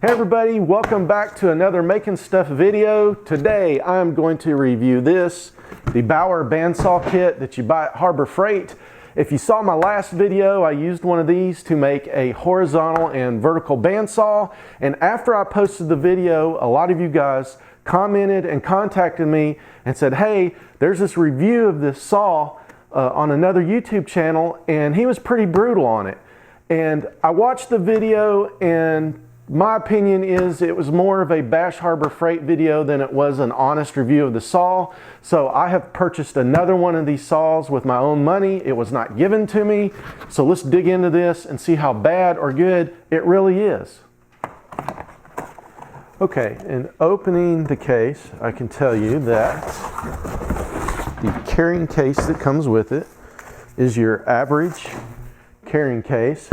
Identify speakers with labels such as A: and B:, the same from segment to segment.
A: Hey everybody, welcome back to another Making Stuff video. Today I'm going to review the Bauer bandsaw kit that you buy at Harbor Freight. If you saw my last video, I used one of these to make a horizontal and vertical bandsaw. And after I posted the video, a lot of you guys commented and contacted me and said, hey, there's this review of this saw on another YouTube channel, and he was pretty brutal on it. And I watched the video, and my opinion is it was more of a bash Harbor Freight video than it was an honest review of the saw. So I have purchased another one of these saws with my own money. It was not given to me. So let's dig into this and see how bad or good it really is. Okay, in opening the case, I can tell you that the carrying case that comes with it is your average carrying case.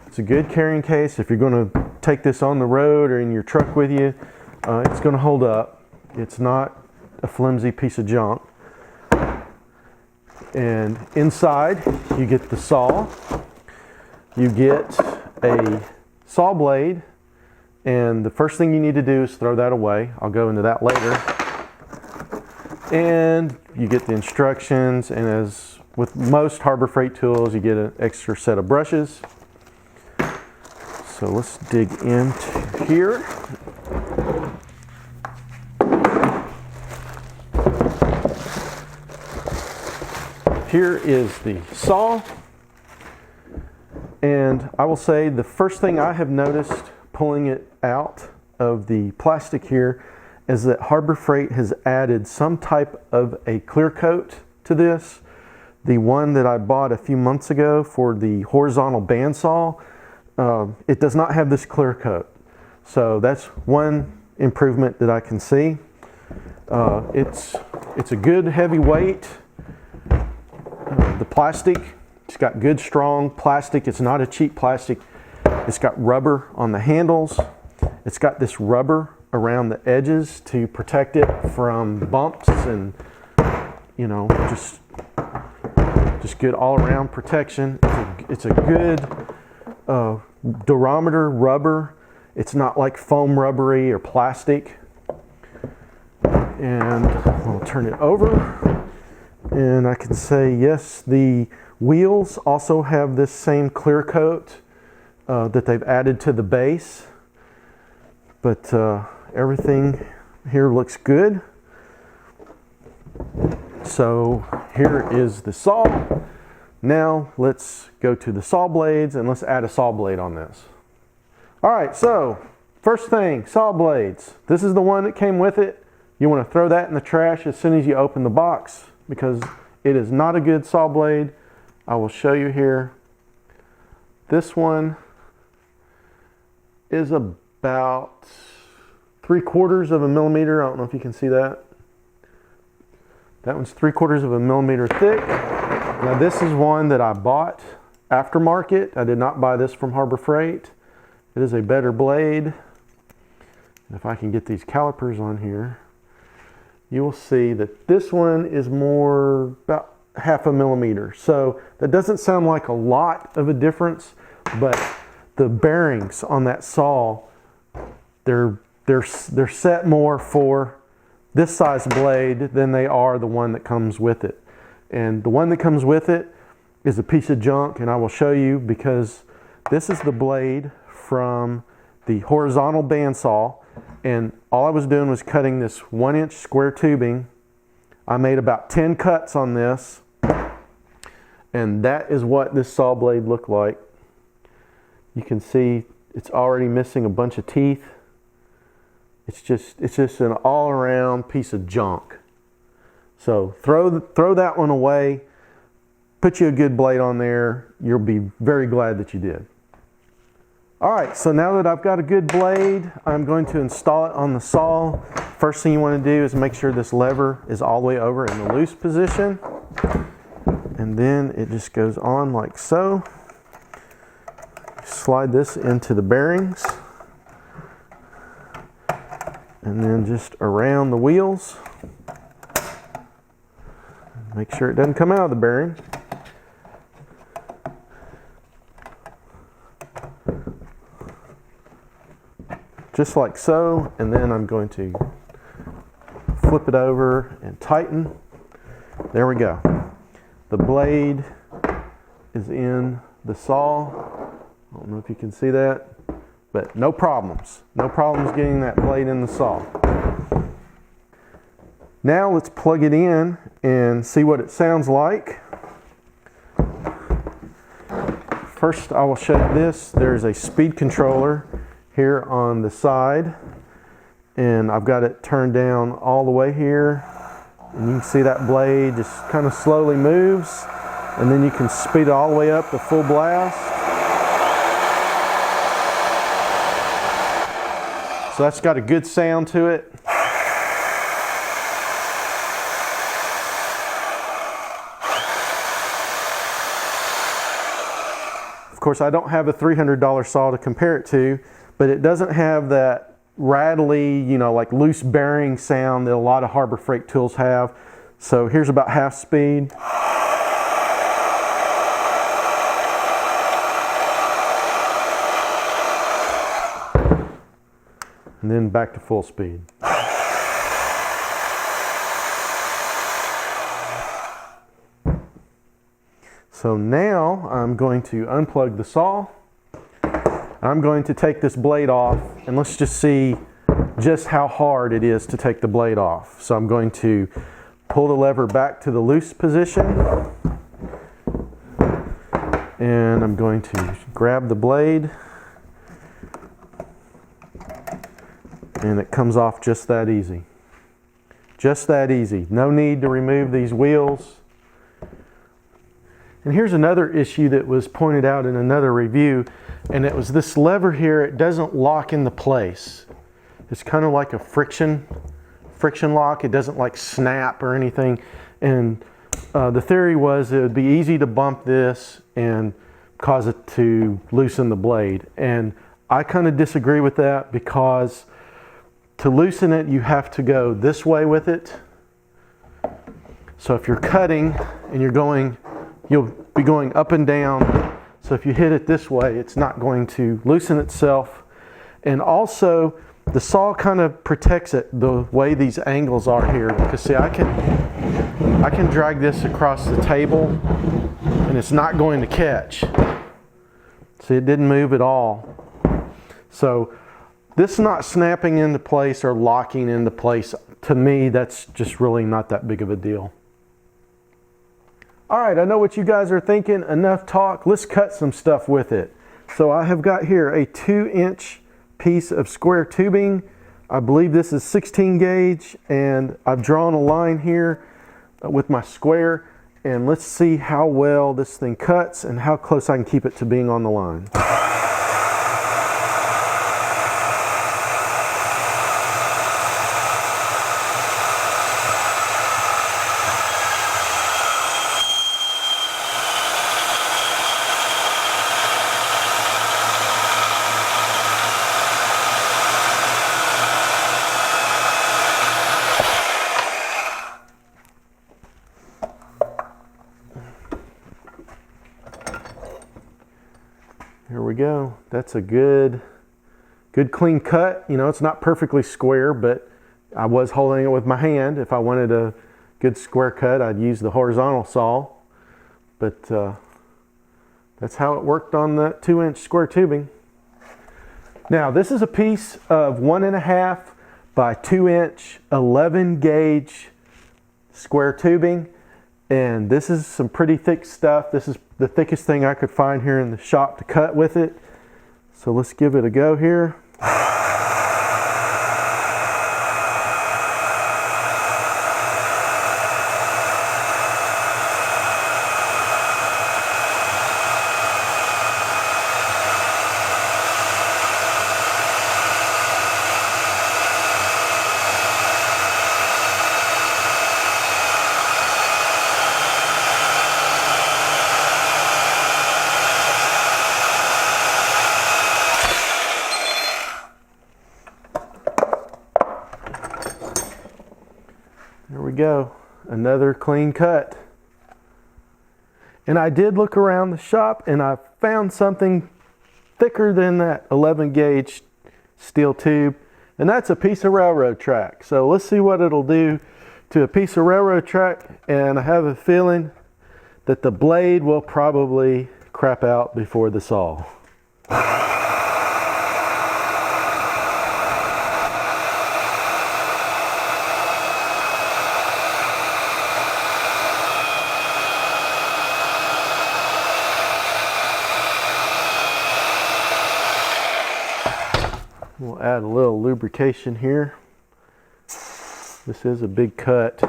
A: It's a good carrying case. If you're going to take this on the road or in your truck with you, it's going to hold up. It's not a flimsy piece of junk. And inside you get the saw, you get a saw blade, and the first thing you need to do is throw that away. I'll go into that later. And you get the instructions, and as with most Harbor Freight tools, you get an extra set of brushes. So let's dig into here. Here is the saw. And I will say the first thing I have noticed pulling it out of the plastic here is that Harbor Freight has added some type of a clear coat to this. The one that I bought a few months ago for the horizontal bandsaw, it does not have this clear coat. So that's one improvement that I can see. It's a good heavy weight. The plastic, it's got good strong plastic. It's not a cheap plastic. It's got rubber on the handles. It's got this rubber around the edges to protect it from bumps and, you know, just good all around protection. It's a good durometer rubber. It's not like foam rubbery or plastic. And I'll turn it over, and I can say yes, the wheels also have this same clear coat that they've added to the base, but everything here looks good. So here is the saw. Now let's go to the saw blades and let's add a saw blade on this. All right, so first thing, saw blades. This is the one that came with it. You want to throw that in the trash as soon as you open the box because it is not a good saw blade. I will show you here. This one is about 3/4 of a millimeter. I don't know if you can see that. That one's 3/4 of a millimeter thick. Now this is one that I bought aftermarket. I did not buy this from Harbor Freight. It is a better blade. If I can get these calipers on here, you will see that this one is more about 1/2 millimeter. So that doesn't sound like a lot of a difference, but the bearings on that saw, they're set more for this size blade than they are the one that comes with it. And the one that comes with it is a piece of junk, and I will show you because this is the blade from the horizontal bandsaw, and all I was doing was cutting this 1-inch square tubing. I made about 10 cuts on this, and that is what this saw blade looked like. You can see it's already missing a bunch of teeth. It's just an all-around piece of junk. So throw that one away. Put you a good blade on there. You'll be very glad that you did. All right, so now that I've got a good blade, I'm going to install it on the saw. First thing you want to do is make sure this lever is all the way over in the loose position. And then it just goes on like so. Slide this into the bearings. And then just around the wheels. Make sure it doesn't come out of the bearing. just like so, and then I'm going to flip it over and tighten. There we go. The blade is in the saw. I don't know if you can see that, but no problems. No problems getting that blade in the saw. Now let's plug it in and see what it sounds like. First, I will show you this. There's a speed controller here on the side, and I've got it turned down all the way here. And you can see that blade just kind of slowly moves, and then you can speed it all the way up to full blast. So that's got a good sound to it. Of course, I don't have a $300 saw to compare it to, but it doesn't have that rattly, like loose bearing sound that a lot of Harbor Freight tools have. So here's about half speed. And then back to full speed. So now I'm going to unplug the saw. I'm going to take this blade off, and let's just see just how hard it is to take the blade off. So I'm going to pull the lever back to the loose position, and I'm going to grab the blade, and it comes off just that easy. Just that easy. No need to remove these wheels. And here's another issue that was pointed out in another review, and it was this lever here. It doesn't lock into place. It's kind of like a friction lock. It doesn't like snap or anything. And the theory was it would be easy to bump this and cause it to loosen the blade. And I kind of disagree with that, because to loosen it, you have to go this way with it. So if you're cutting and you'll be going up and down. So if you hit it this way, it's not going to loosen itself. And also, the saw kind of protects it the way these angles are here. Because see, I can drag this across the table and it's not going to catch. See, it didn't move at all. So this is not snapping into place or locking into place. To me, that's just really not that big of a deal. All right, I know what you guys are thinking. Enough talk. Let's cut some stuff with it. So I have got here a 2-inch piece of square tubing. I believe this is 16 gauge, and I've drawn a line here with my square, and let's see how well this thing cuts and how close I can keep it to being on the line. Here we go. That's a good clean cut. It's not perfectly square, but I was holding it with my hand. If I wanted a good square cut, I'd use the horizontal saw. But that's how it worked on that 2-inch square tubing. Now, this is a piece of 1.5 by 2-inch 11 gauge square tubing. And this is some pretty thick stuff. This is the thickest thing I could find here in the shop to cut with it. So let's give it a go here. There we go, another clean cut. And I did look around the shop and I found something thicker than that 11 gauge steel tube, and that's a piece of railroad track. So let's see what it'll do to a piece of railroad track, and I have a feeling that the blade will probably crap out before the saw. We'll add a little lubrication here. This is a big cut.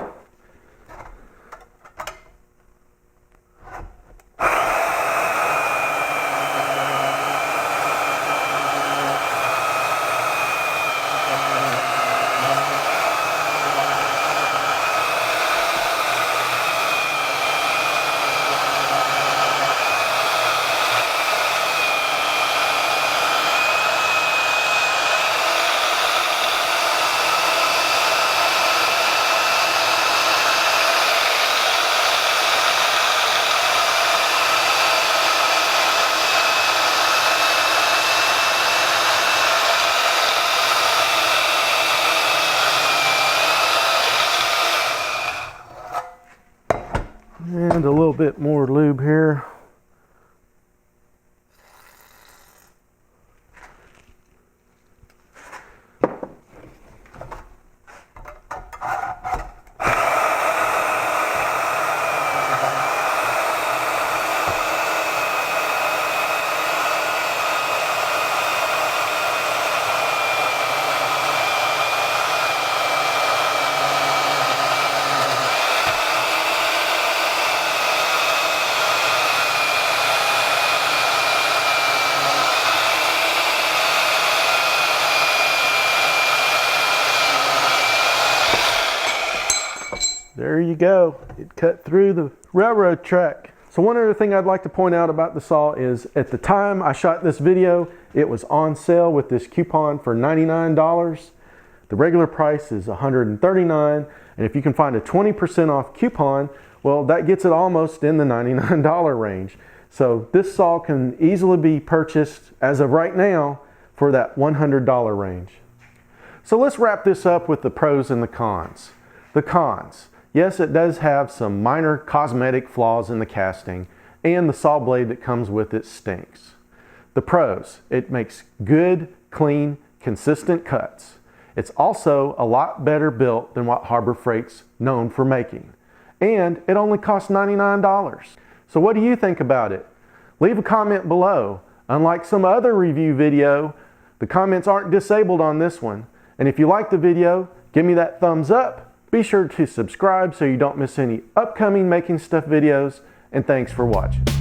A: And a little bit more lube here. There you go. It cut through the railroad track. So one other thing I'd like to point out about the saw is at the time I shot this video, it was on sale with this coupon for $99. The regular price is $139, and if you can find a 20% off coupon, well, that gets it almost in the $99 range. So this saw can easily be purchased as of right now for that $100 range. So let's wrap this up with the pros and the cons. The cons. Yes, it does have some minor cosmetic flaws in the casting, and the saw blade that comes with it stinks. The pros, it makes good, clean, consistent cuts. It's also a lot better built than what Harbor Freight's known for making. And it only costs $99. So what do you think about it? Leave a comment below. Unlike some other review video, the comments aren't disabled on this one. And if you like the video, give me that thumbs up. Be sure to subscribe so you don't miss any upcoming Making Stuff videos, and thanks for watching.